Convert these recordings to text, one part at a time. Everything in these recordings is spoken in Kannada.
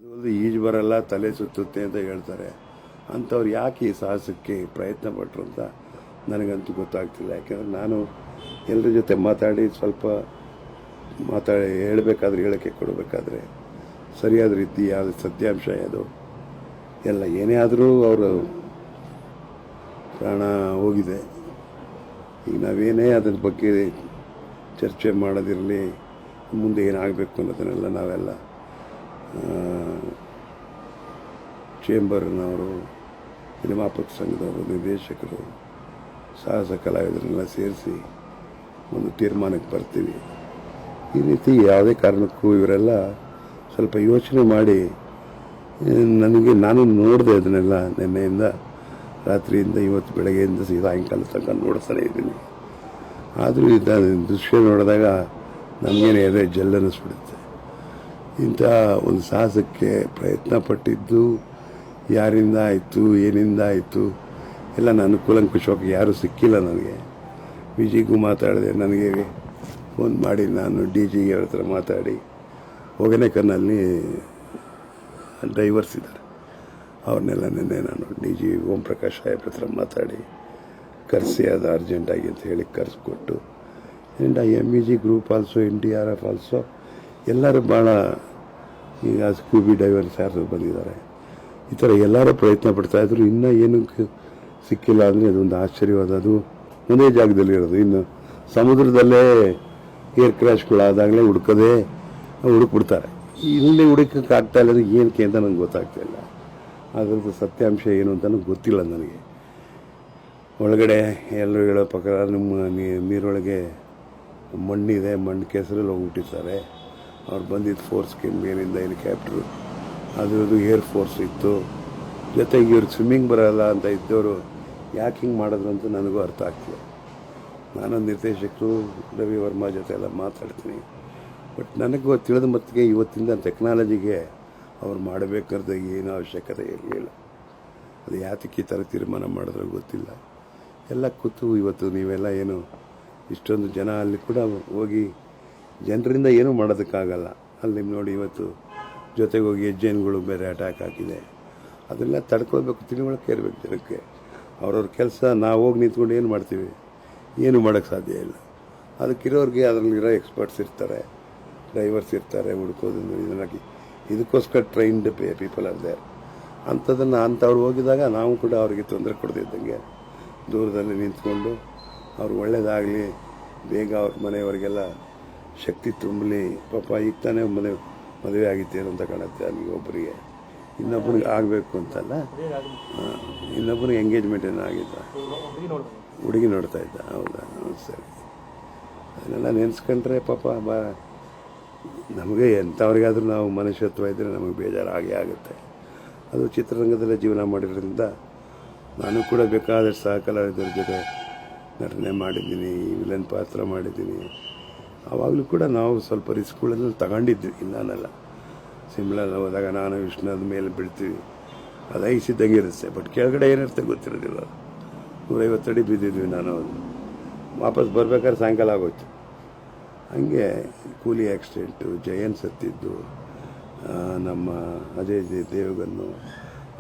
ಅದು ಈಜು ಬರಲ್ಲ, ತಲೆ ಸುತ್ತುತ್ತೆ ಅಂತ ಹೇಳ್ತಾರೆ. ಅಂಥವ್ರು ಯಾಕೆ ಈ ಸಾಹಸಕ್ಕೆ ಪ್ರಯತ್ನ ಪಟ್ಟರು ಅಂತ ನನಗಂತೂ ಗೊತ್ತಾಗ್ತಿಲ್ಲ. ಯಾಕೆಂದರೆ ನಾನು ಎಲ್ಲರ ಜೊತೆ ಮಾತಾಡಿ ಸ್ವಲ್ಪ ಹೇಳಬೇಕಾದ್ರೆ, ಹೇಳಿಕೆ ಕೊಡಬೇಕಾದ್ರೆ ಸರಿಯಾದ ರೀತಿ ಯಾವುದು ಸತ್ಯಾಂಶ ಅದು ಎಲ್ಲ ಏನೇ ಆದರೂ ಅವರು ಪ್ರಾಣ ಹೋಗಿದೆ. ಈಗ ನಾವೇನೇ ಅದ್ರ ಬಗ್ಗೆ ಚರ್ಚೆ ಮಾಡೋದಿರಲಿ, ಮುಂದೆ ಏನಾಗಬೇಕು ಅನ್ನೋದನ್ನೆಲ್ಲ ನಾವೆಲ್ಲ ಚೇಂಬರ್ನವರು, ನಿರ್ಮಾಪಕ ಸಂಘದವರು, ನಿರ್ದೇಶಕರು, ಸಾಹಸ ಕಲಾವಿದರನ್ನೆಲ್ಲ ಸೇರಿಸಿ ಒಂದು ತೀರ್ಮಾನಕ್ಕೆ ಬರ್ತೀವಿ. ಈ ರೀತಿ ಯಾವುದೇ ಕಾರಣಕ್ಕೂ ಇವರೆಲ್ಲ ಸ್ವಲ್ಪ ಯೋಚನೆ ಮಾಡಿ, ನಾನು ನೋಡಿದೆ ಅದನ್ನೆಲ್ಲ ನಿನ್ನೆಯಿಂದ ರಾತ್ರಿಯಿಂದ ಇವತ್ತು ಬೆಳಗ್ಗೆಯಿಂದ ಸಾಯಂಕಾಲ ತನಕ ನೋಡ್ತಾನೆ ಇದ್ದೀನಿ. ಆದರೂ ದೃಶ್ಯ ನೋಡಿದಾಗ ನಮಗೇನೆ ಎದೆ ಜಲ್ಲನ್ನಿಸ್ಬಿಡುತ್ತೆ. ಇಂಥ ಒಂದು ಸಾಹಸಕ್ಕೆ ಪ್ರಯತ್ನ ಪಟ್ಟಿದ್ದು ಯಾರಿಂದ ಆಯಿತು, ಏನಿಂದ ಆಯಿತು ಎಲ್ಲ ನಾನು ಕೂಲಂಕುಷವಾಗಿ ಯಾರೂ ಸಿಕ್ಕಿಲ್ಲ. ನನಗೆ ವಿಜಿಗೂ ಮಾತಾಡಿದೆ, ನನಗೆ ಫೋನ್ ಮಾಡಿ ನಾನು DGಗೆ ಅವ್ರ ಹತ್ರ ಮಾತಾಡಿ, ಹೊಗೇನಕಲ್ನಲ್ಲಿ ಡ್ರೈವರ್ಸ್ ಇದ್ದಾರೆ, ಅವ್ರನ್ನೆಲ್ಲ ನಿನ್ನೆ ನಾನು DG ಓಂ ಪ್ರಕಾಶ್ ಸಾಹೇಬ್ರ ಹತ್ರ ಮಾತಾಡಿ ಕರೆಸಿ ಅದು ಅರ್ಜೆಂಟಾಗಿ ಅಂತ ಹೇಳಿ ಕರೆಸ್ಕೊಟ್ಟು, and MEG group also, NDRF also ಎಲ್ಲರೂ ಭಾಳ, ಈಗ ಸ್ಕೂಬಿ ಡೈವರ್ಸ್ ಯಾರು ಬಂದಿದ್ದಾರೆ, ಈ ಥರ ಎಲ್ಲರೂ ಪ್ರಯತ್ನ ಪಡ್ತಾಯಿದ್ರು. ಇನ್ನೂ ಏನಕ್ಕೆ ಸಿಕ್ಕಿಲ್ಲ ಅಂದರೆ ಅದೊಂದು ಆಶ್ಚರ್ಯವಾದ, ಅದು ಒಂದೇ ಜಾಗದಲ್ಲಿ ಇರೋದು. ಇನ್ನು ಸಮುದ್ರದಲ್ಲೇ ಏರ್ ಕ್ರ್ಯಾಶ್ಗಳಾದಾಗಲೇ ಹುಡುಕ್ಬಿಡ್ತಾರೆ. ಇಲ್ಲಿ ಹುಡುಕಕ್ಕೆ ಆಗ್ತಾ ಇಲ್ಲ, ಏನಕ್ಕೆ ಅಂತ ನನಗೆ ಗೊತ್ತಾಗ್ತಾ ಇಲ್ಲ. ಅದರದ್ದು ಸತ್ಯಾಂಶ ಏನು ಅಂತ ಗೊತ್ತಿಲ್ಲ ನನಗೆ. ಒಳಗಡೆ ಎಲ್ಲರೂ ಹೇಳೋ ಪ್ರಕಾರ ನಮ್ಮ ನೀರೊಳಗೆ ಮಣ್ಣಿದೆ, ಮಣ್ಣು ಕೆಸರಲ್ಲಿ ಹೋಗ್ಬಿಟ್ಟಿರ್ತಾರೆ. ಅವ್ರು ಬಂದಿದ್ದು ಫೋರ್ಸ್ಗೆ ಮೇಲಿಂದ ಹೆಲಿಕಾಪ್ಟ್ರು, ಅದು ಏರ್ ಫೋರ್ಸ್ ಇತ್ತು. ಜೊತೆಗೆ ಇವ್ರು ಸ್ವಿಮ್ಮಿಂಗ್ ಬರೋಲ್ಲ ಅಂತ ಇದ್ದವರು ಯಾಕೆ ಹಿಂಗೆ ಮಾಡಿದ್ರು ಅಂತ ನನಗೂ ಅರ್ಥ ಆಗ್ತಿಲ್ಲ. ನಾನು ನಿರ್ದೇಶಕರು ರವಿ ವರ್ಮಾ ಜೊತೆ ಎಲ್ಲ ಮಾತಾಡ್ತೀನಿ. ಬಟ್ ನನಗೂ ತಿಳಿದ ಮಟ್ಟಿಗೆ ಇವತ್ತಿನ ಟೆಕ್ನಾಲಜಿಗೆ ಅವ್ರು ಮಾಡಬೇಕಾದ ಏನೂ ಅವಶ್ಯಕತೆ ಇರಲಿಲ್ಲ. ಅದು ಯಾತಕ್ಕೆ ಈ ಥರ ತೀರ್ಮಾನ ಮಾಡಿದ್ರೆ ಗೊತ್ತಿಲ್ಲ. ಎಲ್ಲ ಕೂತು ಇವತ್ತು ನೀವೆಲ್ಲ ಏನು ಇಷ್ಟೊಂದು ಜನ ಅಲ್ಲಿ ಕೂಡ ಹೋಗಿ ಜನರಿಂದ ಏನೂ ಮಾಡೋದಕ್ಕಾಗಲ್ಲ. ಅಲ್ಲಿ ನೋಡಿ ಇವತ್ತು ಜೊತೆಗೆ ಹೋಗಿ ಹೆಜ್ಜೆನ್ಗಳು ಬೇರೆ ಅಟ್ಯಾಕ್ ಹಾಕಿದೆ. ಅದೆಲ್ಲ ತಡ್ಕೊಳ್ಬೇಕು, ತಿಳುವಳಿಕೆ ಇರಬೇಕು ಜನಕ್ಕೆ. ಅವ್ರವ್ರ ಕೆಲಸ ನಾವು ಹೋಗಿ ನಿಂತ್ಕೊಂಡು ಏನು ಮಾಡ್ತೀವಿ, ಏನು ಮಾಡೋಕ್ಕೆ ಸಾಧ್ಯ ಇಲ್ಲ. ಅದಕ್ಕಿರೋರಿಗೆ ಅದರಲ್ಲಿರೋ ಎಕ್ಸ್ಪರ್ಟ್ಸ್ ಇರ್ತಾರೆ, ಡ್ರೈವರ್ಸ್ ಇರ್ತಾರೆ, ಹುಡ್ಕೋದನ್ನು ಇದನ್ನಾಗಿ ಇದಕ್ಕೋಸ್ಕರ ಟ್ರೈನ್ಡ್ ಪೀಪಲ್ ಆರ್ ದೇರ್. ಅಂಥವ್ರು ಹೋಗಿದಾಗ ನಾವು ಕೂಡ ಅವರಿಗೆ ತೊಂದರೆ ಕೊಡದಿದ್ದಂಗೆ ದೂರದಲ್ಲಿ ನಿಂತ್ಕೊಂಡು ಅವ್ರು ಒಳ್ಳೇದಾಗಲಿ, ಬೇಗ ಅವ್ರ ಮನೆಯವರಿಗೆಲ್ಲ ಶಕ್ತಿ ತುಂಬಲಿ. ಪಾಪ ಈಗ ತಾನೇ ಮದುವೆ ಆಗಿತ್ತೇನೋ ಅಂತ ಕಾಣುತ್ತೆ ನನಗೆ. ಒಬ್ಬರಿಗೆ ಇನ್ನೊಬ್ಬನಿಗೆ ಆಗಬೇಕು ಅಂತಲ್ಲ, ಇನ್ನೊಬ್ಬನಿಗೆ ಎಂಗೇಜ್ಮೆಂಟ್ ಏನೋ ಆಗಿದ್ದ, ಹುಡುಗಿ ನೋಡ್ತಾ ಇದ್ದ. ಹೌದಾ, ಸರಿ. ಅದನ್ನೆಲ್ಲ ನೆನೆಸ್ಕೊಂಡ್ರೆ ಪಾಪ ನಮಗೆ ಎಂಥವ್ರಿಗಾದ್ರೂ ನಾವು ಮನುಷ್ಯತ್ವ ಇದ್ದರೆ ನಮಗೆ ಬೇಜಾರು ಆಗೇ ಆಗುತ್ತೆ. ಅದು ಚಿತ್ರರಂಗದಲ್ಲೇ ಜೀವನ ಮಾಡಿರೋದ್ರಿಂದ ನಾನು ಕೂಡ ಬೇಕಾದಷ್ಟು ಸಹ ಕಲಾವಿದರ ಜೊತೆ ನಟನೆ ಮಾಡಿದ್ದೀನಿ, ವಿಲನ್ ಪಾತ್ರ ಮಾಡಿದ್ದೀನಿ. ಆವಾಗಲೂ ಕೂಡ ನಾವು ಸ್ವಲ್ಪ ರಿಸ್ಕ್ಗಳನ್ನು ತಗೊಂಡಿದ್ವಿ, ಇಲ್ಲನಲ್ಲ. ಸಿಮ್ಲಲ್ಲಿ ಹೋದಾಗ ನಾನು ವಿಷ್ಣುದ ಮೇಲೆ ಬೀಳ್ತೀವಿ, ಅದು ಐಸಿದ್ದಂಗೆ ಇರುತ್ತೆ. ಬಟ್ ಕೆಳಗಡೆ ಏನಿರುತ್ತೆ ಗೊತ್ತಿರೋದಿಲ್ಲ. 150 ಅಡಿ ಬಿದ್ದಿದ್ವಿ. ನಾನು ವಾಪಸ್ ಬರ್ಬೇಕಾದ್ರೆ ಸಾಯಂಕಾಲ ಆಗೋಯ್ತು. ಹಂಗೆ ಕೂಲಿ ಆಕ್ಸಿಡೆಂಟು, ಜಯನ್ ಸತ್ತಿದ್ದು, ನಮ್ಮ ಅಜಯ್ ದೇವಗನ್ನು,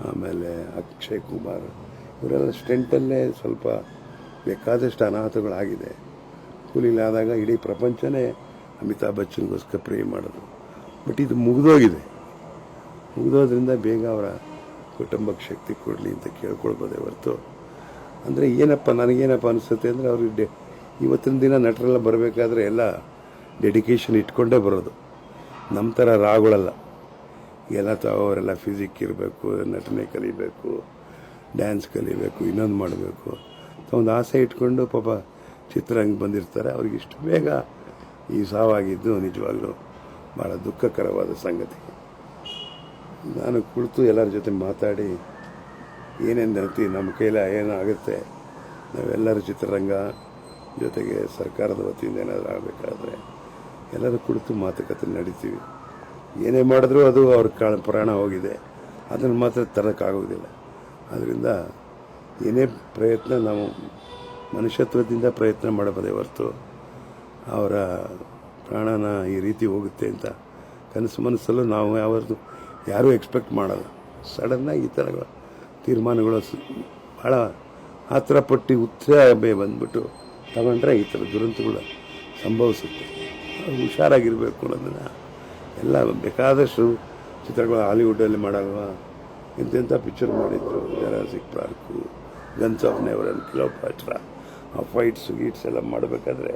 ಆಮೇಲೆ ಅಕ್ಷಯ್ ಕುಮಾರ್, ಇವರೆಲ್ಲ ಸ್ಟೆಂಟಲ್ಲೇ ಸ್ವಲ್ಪ ಬೇಕಾದಷ್ಟು ಅನಾಹುತಗಳಾಗಿದೆ. ಕೂಲಿಲಾದಾಗ ಇಡೀ ಪ್ರಪಂಚನೇ ಅಮಿತಾಬ್ ಬಚ್ಚನ್ಗೋಸ್ಕರ ಪ್ರೇ ಮಾಡೋದು. ಬಟ್ ಇದು ಮುಗಿದೋದ್ರಿಂದ ಬೇಗ ಅವರ ಕುಟುಂಬಕ್ಕೆ ಶಕ್ತಿ ಕೊಡಲಿ ಅಂತ ಕೇಳ್ಕೊಳ್ಬೋದೇ ಹೊರತು, ಅಂದರೆ ನನಗೇನಪ್ಪ ಅನಿಸುತ್ತೆ ಅಂದರೆ, ಅವ್ರಿಗೆ ಇವತ್ತಿನ ದಿನ ನಟರೆಲ್ಲ ಬರಬೇಕಾದ್ರೆ ಎಲ್ಲ ಡೆಡಿಕೇಶನ್ ಇಟ್ಕೊಂಡೇ ಬರೋದು. ನಮ್ಮ ಥರ ರಾಗಳಲ್ಲ. ಎಲ್ಲ ಅವರೆಲ್ಲ ಫಿಸಿಕ್ ಇರಬೇಕು, ನಟನೆ ಕಲಿಬೇಕು, ಡ್ಯಾನ್ಸ್ ಕಲಿಬೇಕು, ಇನ್ನೊಂದು ಮಾಡಬೇಕು ಒಂದು ಆಸೆ ಇಟ್ಕೊಂಡು ಪಾಪ ಚಿತ್ರರಂಗ ಬಂದಿರ್ತಾರೆ. ಅವ್ರಿಗೆ ಇಷ್ಟು ಬೇಗ ಈ ಸಾವಾಗಿದ್ದು ನಿಜವಾಗ್ಲೂ ಭಾಳ ದುಃಖಕರವಾದ ಸಂಗತಿ. ನಾನು ಕುಳಿತು ಎಲ್ಲರ ಜೊತೆ ಮಾತಾಡಿ ಏನೇನು ನಮ್ಮ ಕೈಲಿ ಏನಾಗುತ್ತೆ, ನಾವೆಲ್ಲರೂ ಚಿತ್ರರಂಗ ಜೊತೆಗೆ ಸರ್ಕಾರದ ವತಿಯಿಂದ ಏನಾದರೂ ಆಗಬೇಕಾದ್ರೆ ಎಲ್ಲರೂ ಕುಳಿತು ಮಾತುಕತೆ ನಡೀತೀವಿ. ಏನೇ ಮಾಡಿದ್ರೂ ಅದು ಅವ್ರ ಪ್ರಾಣ ಹೋಗಿದೆ, ಅದನ್ನು ಮಾತ್ರ ತರೋಕ್ಕಾಗೋದಿಲ್ಲ. ಆದ್ದರಿಂದ ಏನೇ ಪ್ರಯತ್ನ ನಾವು ಮನುಷ್ಯತ್ವದಿಂದ ಪ್ರಯತ್ನ ಮಾಡಬಹುದೇ ಹೊರತು ಅವರ ಪ್ರಾಣನ ಈ ರೀತಿ ಹೋಗುತ್ತೆ ಅಂತ ಕನಸು ಮನಸ್ಸಲ್ಲೂ ನಾವು ಯಾವತ್ತೂ ಯಾರೂ ಎಕ್ಸ್ಪೆಕ್ಟ್ ಮಾಡಲ್ಲ. ಸಡನ್ನಾಗಿ ಈ ಥರ ತೀರ್ಮಾನಗಳು ಭಾಳ ಆತುರಪಟ್ಟು ಉತ್ಸಾಹ ಬಂದ್ಬಿಟ್ಟು ತಗೊಂಡ್ರೆ ಈ ಥರ ದುರಂತಗಳು ಸಂಭವಿಸುತ್ತೆ. ಹುಷಾರಾಗಿರಬೇಕು ಅನ್ನೋದನ್ನು ಎಲ್ಲ ಬೇಕಾದಷ್ಟು ಚಿತ್ರಗಳು ಹಾಲಿವುಡ್ಡಲ್ಲಿ ಮಾಡಲ್ವ, ಇಂತೆಂಥ ಪಿಕ್ಚರ್ ಮಾಡಿದ್ರು. ಜರಾಸಿಕ್ ಪಾರ್ಕು, ಗನ್ಸ್ ಆಫ್ ನೆವರನ್, ಕ್ಲಿಯೋಪಾಟ್ರಾ, ಆ ಫೈಟ್ಸು ಗೀಟ್ಸ್ ಎಲ್ಲ ಮಾಡಬೇಕಾದ್ರೆ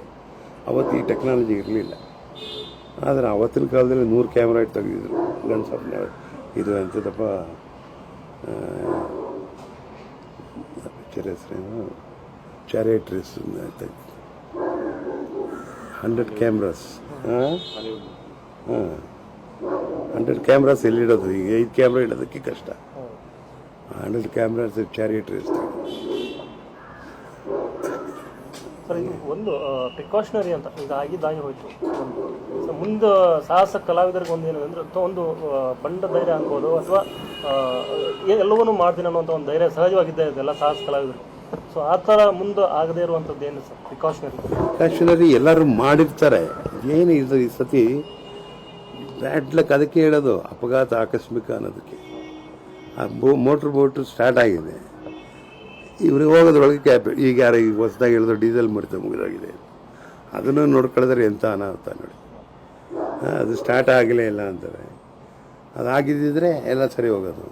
ಅವತ್ತು ಈ ಟೆಕ್ನಾಲಜಿ ಇರಲಿಲ್ಲ. ಆದರೆ ಆವತ್ತಿನ ಕಾಲದಲ್ಲಿ 100 ಕ್ಯಾಮ್ರಾ ಇಟ್ಟು ತೆಗೆದಿದ್ರು. ಗನ್ಸ್ ಆಫ್ ನೆವರ್ ಇದು ಎಂಥದಪ್ಪ ಪಿಕ್ಚರ್ ಹೆಸರೇನು, ಚಾರಿಯಟ್ರಿಸ್ ತೆಗೆದು 100 ಕ್ಯಾಮ್ರಾಸ್. 100 ಕ್ಯಾಮ್ರಾಸ್ ಎಲ್ಲಿಡೋದು? ಈಗ 5 ಕ್ಯಾಮ್ರಾ ಇಡೋದಕ್ಕೆ ಕಷ್ಟ. 100 ಕ್ಯಾಮ್ರಾಸ್ ಚಾರಿಯಟ್ರಿಸ್. ಸರ್, ಇದು ಒಂದು ಪ್ರಿಕಾಷನರಿ ಅಂತ ಈಗ ಆಗಿದ್ದಾಗಿ ಹೋಯಿತು. ಸೊ ಮುಂದೆ ಸಾಹಸ ಕಲಾವಿದರಿಗೆ ಒಂದು ಏನಂದರೆ ಒಂದು ಬಂಡ ಧೈರ್ಯ ಅನ್ಬೋದು, ಅಥವಾ ಎಲ್ಲವನ್ನೂ ಮಾಡ್ತೀನಿ ಅನ್ನೋಂಥ ಒಂದು ಧೈರ್ಯ ಸಹಜವಾಗಿದ್ದೇ ಇದೆ ಎಲ್ಲ ಸಾಹಸ ಕಲಾವಿದರು. ಸೊ ಆ ಥರ ಮುಂದೆ ಆಗದೇ ಇರುವಂಥದ್ದು ಏನು ಸರ್ ಪ್ರಿಕಾಷನರಿ? ಎಲ್ಲರೂ ಮಾಡಿರ್ತಾರೆ. ಏನು ಇದು ಈ ಸತಿ ಬ್ಯಾಡ್ ಲಕ್, ಅದಕ್ಕೆ ಹೇಳೋದು ಅಪಘಾತ ಆಕಸ್ಮಿಕ ಅನ್ನೋದಕ್ಕೆ. ಆ ಮೋಟ್ರ್ ಬೋಟು ಸ್ಟಾರ್ಟ್ ಆಗಿದೆ, ಇವ್ರಿಗೆ ಹೋಗೋದ್ರೊಳಗೆ ಈಗ ಯಾರು ಈಗ ಹೊಸದಾಗಿ ಹೇಳಿದ್ರು ಡೀಸೆಲ್ ಮರಿತ ಮುಗಿದಾಗಿದೆ. ಅದನ್ನು ನೋಡ್ಕೊಳ್ಳೋದ್ರೆ ಎಂಥ ಅನಾಹುತ ನೋಡಿ. ಅದು ಸ್ಟಾರ್ಟ್ ಆಗಲೇ ಇಲ್ಲ ಅಂತಾರೆ. ಅದಾಗಿದ್ದಿದ್ರೆ ಎಲ್ಲ ಸರಿ ಹೋಗೋದು.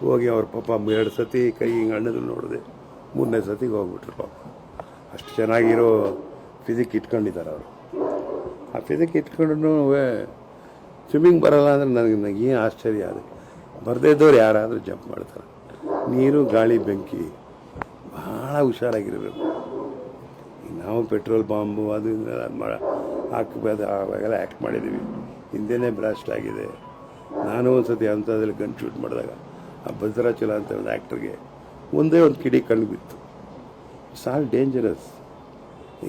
ಹೋಗಿ ಅವ್ರ ಪಾಪ 2 ಸತಿ ಕೈ ಹಿಂಗೆ ಅಣ್ಣದು ನೋಡಿದೆ, 3ನೇ ಸತಿಗೆ ಹೋಗ್ಬಿಟ್ರು ಪಾಪ. ಅಷ್ಟು ಚೆನ್ನಾಗಿರೋ ಫಿಸಿಕ್ ಇಟ್ಕೊಂಡಿದ್ದಾರೆ ಅವರು. ಆ ಫಿಸಿಕ್ ಇಟ್ಕೊಂಡು ಸ್ವಿಮ್ಮಿಂಗ್ ಬರಲ್ಲ ಅಂದರೆ ನನಗೆ ಏನು ಆಶ್ಚರ್ಯ. ಅದು ಬರದೇ ಇದ್ದವ್ರು ಯಾರಾದರೂ ಜಂಪ್ ಮಾಡ್ತಾರೆ. ನೀರು, ಗಾಳಿ, ಬೆಂಕಿ, ಭಾಳ ಹುಷಾರಾಗಿರಬೇಕು. ನಾವು ಪೆಟ್ರೋಲ್ ಬಾಂಬು ಅದು ಇದನ್ನೆಲ್ಲ ಹಾಕಬೇಕು, ಅವಾಗೆಲ್ಲ ಆ್ಯಕ್ಟ್ ಮಾಡಿದ್ದೀವಿ. ಹಿಂದೆನೇ ಬ್ಲಾಸ್ಟ್ ಆಗಿದೆ. ನಾನು ಒಂದು ಸತಿ ಅಂಥದ್ರಲ್ಲಿ ಗನ್ ಶೂಟ್ ಮಾಡಿದಾಗ ಆ ಭದ್ರಾಚಲ ಅಂತ ಒಂದು ಆ್ಯಕ್ಟರ್ಗೆ ಒಂದೇ ಒಂದು ಕಿಡಿ ಕಣ್ಣು ಬಿತ್ತು. It's all dangerous.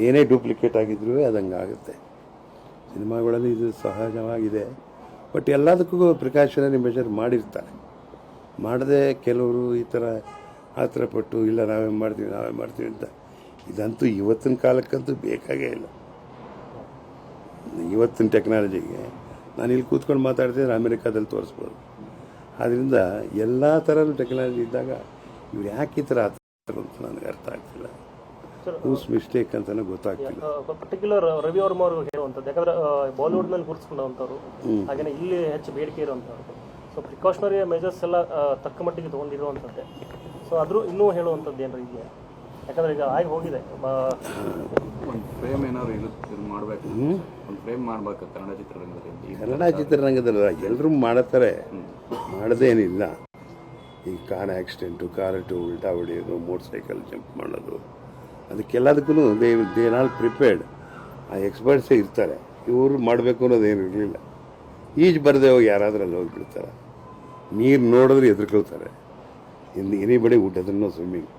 ಏನೇ ಡೂಪ್ಲಿಕೇಟ್ ಆಗಿದ್ರೂ ಅದು ಹಂಗಾಗುತ್ತೆ. ಸಿನಿಮಾಗಳಲ್ಲಿ ಇದು ಸಹಜವಾಗಿದೆ. ಬಟ್ ಎಲ್ಲದಕ್ಕೂ ಪ್ರಿಕಾಷನರಿ ಮೆಷರ್ ಮಾಡಿರ್ತಾರೆ. ಮಾಡದೆ ಕೆಲವರು ಈ ಥರ ಆತುರಪಟ್ಟು ಇಲ್ಲ ನಾವೇ ಮಾಡ್ತೀವಿ ಅಂತ. ಇದಂತೂ ಇವತ್ತಿನ ಕಾಲಕ್ಕಂತೂ ಬೇಕಾಗೇ ಇಲ್ಲ. ಇವತ್ತಿನ ಟೆಕ್ನಾಲಜಿಗೆ ನಾನು ಇಲ್ಲಿ ಕೂತ್ಕೊಂಡು ಮಾತಾಡ್ತಿದ್ರೆ ಅಮೆರಿಕಾದಲ್ಲಿ ತೋರಿಸ್ಬೋದು. ಆದ್ದರಿಂದ ಎಲ್ಲ ಥರನೂ ಟೆಕ್ನಾಲಜಿ ಇದ್ದಾಗ ಇವ್ರು ಯಾಕೆ ಈ ಥರ ಆತರ ಅಂತ ನನಗೆ ಅರ್ಥ ಆಗ್ತಿಲ್ಲ. ಹೂಸ್ ಮಿಸ್ಟೇಕ್ ಅಂತಲೂ ಗೊತ್ತಾಗ್ತಿಲ್ಲ. ಪರ್ಟಿಕ್ಯುಲರ್ ರವಿ ವರ್ಮ ಅವರು ಹೇಳುವಂಥದ್ದು, ಯಾಕಂದರೆ ಬಾಲಿವುಡ್ನಲ್ಲಿ ಗುರುತಿಸ್ಕೊಂಡವಂಥವ್ರು, ಹಾಗೆಯೇ ಇಲ್ಲಿ ಹೆಚ್ಚು ಬೇಡಿಕೆ ಇರುವಂಥವ್ರು. ಸೊ ಪ್ರಿಕಾಷನರಿ ಮೆಜರ್ಸ್ ಎಲ್ಲ ತಕ್ಕ ಮಟ್ಟಿಗೆ ತೊಗೊಂಡಿರುವಂಥದ್ದೇ. ಸೊ ಆದರೂ ಇನ್ನೂ ಹೇಳುವಂಥದ್ದು ಏನಾರು ಇದೆಯಾ? ಯಾಕಂದರೆ ಈಗ ಆಗಿ ಹೋಗಿದೆ. ಒಂದು ಫ್ರೇಮ್ ಏನಾದ್ರು ಇದು ಮಾಡಬೇಕು, ಒಂದು ಫ್ರೇಮ್ ಮಾಡಬೇಕು ಕನ್ನಡ ಚಿತ್ರರಂಗದಲ್ಲಿ. ಕನ್ನಡ ಚಿತ್ರರಂಗದಲ್ಲಿ ಎಲ್ಲರೂ ಮಾಡುತ್ತಾರೆ, ಮಾಡೋದೇನಿಲ್ಲ. ಈ ಕಾರ್ ಆಕ್ಸಿಡೆಂಟು, ಕಾರಿಟ್ಟು ಉಲ್ಟಾ ಹೊಡೆಯೋದು, ಮೋಟರ್ ಸೈಕಲ್ ಜಂಪ್ ಮಾಡೋದು, ಅದಕ್ಕೆಲ್ಲದಕ್ಕೂ ದೇ ನಾಲ್ ಪ್ರಿಪೇರ್ಡ್. ಆ ಎಕ್ಸ್ಪರ್ಟ್ಸೇ ಇರ್ತಾರೆ. ಇವರು ಮಾಡಬೇಕು ಅನ್ನೋದೇನು ಇರಲಿಲ್ಲ. ಈಜು ಬರದೆ ಹೋಗಿ ಯಾರಾದ್ರೂ ಅಲ್ಲಿ ಹೋಗಿಬಿಡ್ತಾರೆ. ನೀರು ನೋಡಿದ್ರೆ ಎದುರ್ಕೊಳ್ತಾರೆ. ಇನ್ನು ಎನಿಬಡಿ ವುಡ್ ಅದನ್ನು ಸ್ವಿಮ್ಮಿಂಗ್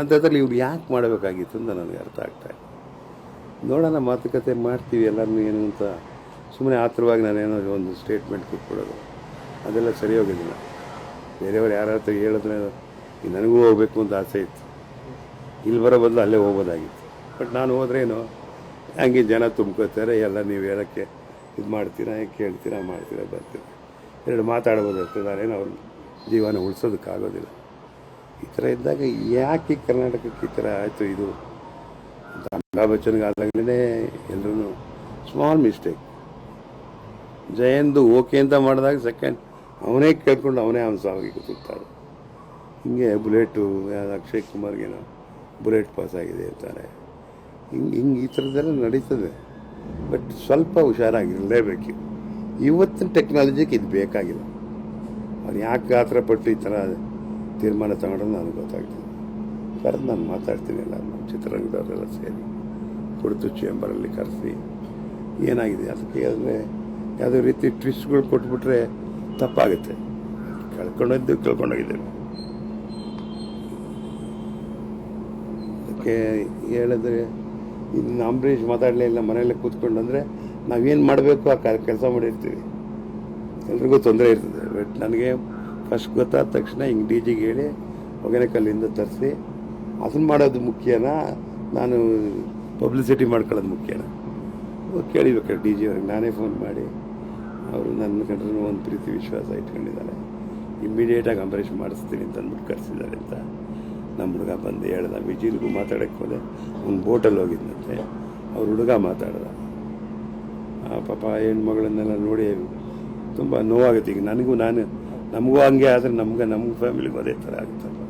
ಅಂಥದ್ರಲ್ಲಿ ಇವ್ರು ಯಾಕೆ ಮಾಡಬೇಕಾಗಿತ್ತು ಅಂತ ನನಗೆ ಅರ್ಥ ಆಗ್ತಾಯಿಲ್ಲ. ನೋಡೋಣ, ಮಾತುಕತೆ ಮಾಡ್ತೀವಿ ಎಲ್ಲರೂ ಏನು ಅಂತ. ಸುಮ್ಮನೆ ಆತುರವಾಗಿ ನಾನೇನೋ ಒಂದು ಸ್ಟೇಟ್ಮೆಂಟ್ ಕೊಟ್ಬಿಡೋದು ಅದೆಲ್ಲ ಸರಿ ಹೋಗೋದಿಲ್ಲ. ಬೇರೆಯವ್ರು ಯಾರ ಹತ್ರ ಹೇಳಿದ್ರೆ ನನಗೂ ಹೋಗಬೇಕು ಅಂತ ಆಸೆ ಇತ್ತು. ಇಲ್ಲಿ ಬರೋ ಬದಲು ಅಲ್ಲೇ ಹೋಗೋದಾಗಿತ್ತು. ಬಟ್ ನಾನು ಹೋದ್ರೇನು ಹಂಗೆ ಜನ ತುಂಬ್ಕೋತಾರೆ. ಎಲ್ಲ ನೀವು ಹೇಳೋಕ್ಕೆ ಇದು ಮಾಡ್ತೀರಾ, ಕೇಳ್ತೀರಾ, ಮಾಡ್ತೀರಾ, ಬರ್ತೀರಾ, 2 ಮಾತಾಡ್ಬೋದು ಅಷ್ಟೇ. ನಾನೇನು ಅವ್ರ ಜೀವನ ಉಳಿಸೋದಕ್ಕಾಗೋದಿಲ್ಲ. ಈ ಥರ ಇದ್ದಾಗ ಯಾಕೆ ಕರ್ನಾಟಕಕ್ಕೆ ಈ ಥರ ಆಯಿತು ಇದು ಅಂತ ಅಮಿತಾಬ್ ಬಚ್ಚನ್ಗೆ ಆದಾಗಲೇ ಎಲ್ಲರೂ ಸ್ಮಾಲ್ ಮಿಸ್ಟೇಕ್. ಜಯಂದು ಓಕೆ ಅಂತ ಮಾಡಿದಾಗ ಸೆಕೆಂಡ್ ಅವನೇ ಕೇಳ್ಕೊಂಡು ಅವನ ಸಾವಿಗೆ ಕೂತಾడు. ಹಿಂಗೆ ಬುಲೆಟು ಅಕ್ಷಯ್ ಕುಮಾರ್ಗೇನೋ ಬುಲೆಟ್ ಪಾಸ್ ಆಗಿದೆ ಅಂತಾರೆ. ಹಿಂಗೆ ಈ ಥರದ್ದೆಲ್ಲ ನಡೀತದೆ. ಬಟ್ ಸ್ವಲ್ಪ ಹುಷಾರಾಗಿರಲೇಬೇಕು. ಇವತ್ತಿನ ಟೆಕ್ನಾಲಜಿಗೆ ಇದು ಬೇಕಾಗಿಲ್ಲ. ಅವ್ರು ಯಾಕೆ ಆ ಥರ ಪಟ್ಟು ಈ ಥರ ತೀರ್ಮಾನ ತಗೊಂಡ್ರೆ ನನಗೆ ಗೊತ್ತಾಗ್ತದೆ. ಕರೆದು ನಾನು ಮಾತಾಡ್ತೀನಿ ಎಲ್ಲ ನಮ್ಮ ಚಿತ್ರರಂಗದವರೆಲ್ಲ ಸೇರಿ ಕುಳಿತು ಚೇಂಬರಲ್ಲಿ ಕರೆಸಿ ಏನಾಗಿದೆ ಅದಕ್ಕೆ ಅಂದರೆ ಯಾವುದೇ ರೀತಿ ಟ್ವಿಸ್ಟ್ಗಳು ಕೊಟ್ಬಿಟ್ರೆ ತಪ್ಪಾಗುತ್ತೆ. ಕಳ್ಕೊಂಡೋಗಿದ್ದೇವೆ. ಅದಕ್ಕೆ ಹೇಳಿದ್ರೆ ಇನ್ನು ಅಂಬರೀಷ್ ಮಾತಾಡಲೇ ಇಲ್ಲ, ಮನೆಯಲ್ಲೇ ಕೂತ್ಕೊಂಡು ಅಂದರೆ ನಾವೇನು ಮಾಡಬೇಕು ಆ ಕೆಲಸ ಮಾಡಿರ್ತೀವಿ. ಎಲ್ರಿಗೂ ತೊಂದರೆ ಇರ್ತದೆ. ಬಟ್ ನನಗೆ ಫಸ್ಟ್ ಗೊತ್ತಾದ ತಕ್ಷಣ ಹಿಂಗೆ ಡಿ ಜಿಗೆ ಹೇಳಿ ಹೊಗೆನಕಲ್ಲಿಂದ ತರಿಸಿ ಅದನ್ನು ಮಾಡೋದು ಮುಖ್ಯನಾ, ನಾನು ಪಬ್ಲಿಸಿಟಿ ಮಾಡ್ಕೊಳ್ಳೋದು ಮುಖ್ಯನಾ ಕೇಳಿಬೇಕಾದ್ರೆ ಡಿ ಜಿ ಅವ್ರಿಗೆ ನಾನೇ ಫೋನ್ ಮಾಡಿ ಅವರು ನನ್ನ ಕಂಡ್ರೂ ಒಂದು ಪ್ರೀತಿ ವಿಶ್ವಾಸ ಇಟ್ಕೊಂಡಿದ್ದಾರೆ. ಇಮ್ಮಿಡಿಯೇಟಾಗಿ ಆಪರೇಷನ್ ಮಾಡಿಸ್ತೀನಿ ಅಂತ ಅಂದ್ಬಿಟ್ಟು ಕರೆಸಿದ್ದಾರೆ ಅಂತ ನಮ್ಮ ಹುಡುಗ ಬಂದು ಹೇಳ್ದ. ವಿಜಿಲ್ಗೂ ಮಾತಾಡೋಕ್ಕೆ ಹೋದೆ, ಒಂದು ಬೋಟಲ್ಲಿ ಹೋಗಿದ್ದಂತೆ. ಅವ್ರ ಹುಡುಗ ಮಾತಾಡ್ದ. ಪಾಪ ಹೆಣ್ಮಗಳನ್ನೆಲ್ಲ ನೋಡಿ ತುಂಬ ನೋವಾಗುತ್ತೆ. ಈಗ ನಮಗೂ ಹಂಗೆ ಆದರೆ ನಮ್ಮ ಫ್ಯಾಮಿಲಿಗೂ ಅದೇ ಥರ ಆಗುತ್ತಲ್ಲ.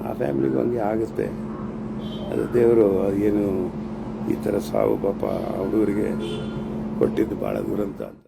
ಆ ಫ್ಯಾಮಿಲಿಗೂ ಹಂಗೆ ಆಗುತ್ತೆ. ಅದು ದೇವರು ಏನು ಈ ಥರ ಸಾವು ಪಾಪ ಹುಡುಗರಿಗೆ ಕೊಟ್ಟಿದ್ದು ಭಾಳ ದುರಂತ ಅಂತ.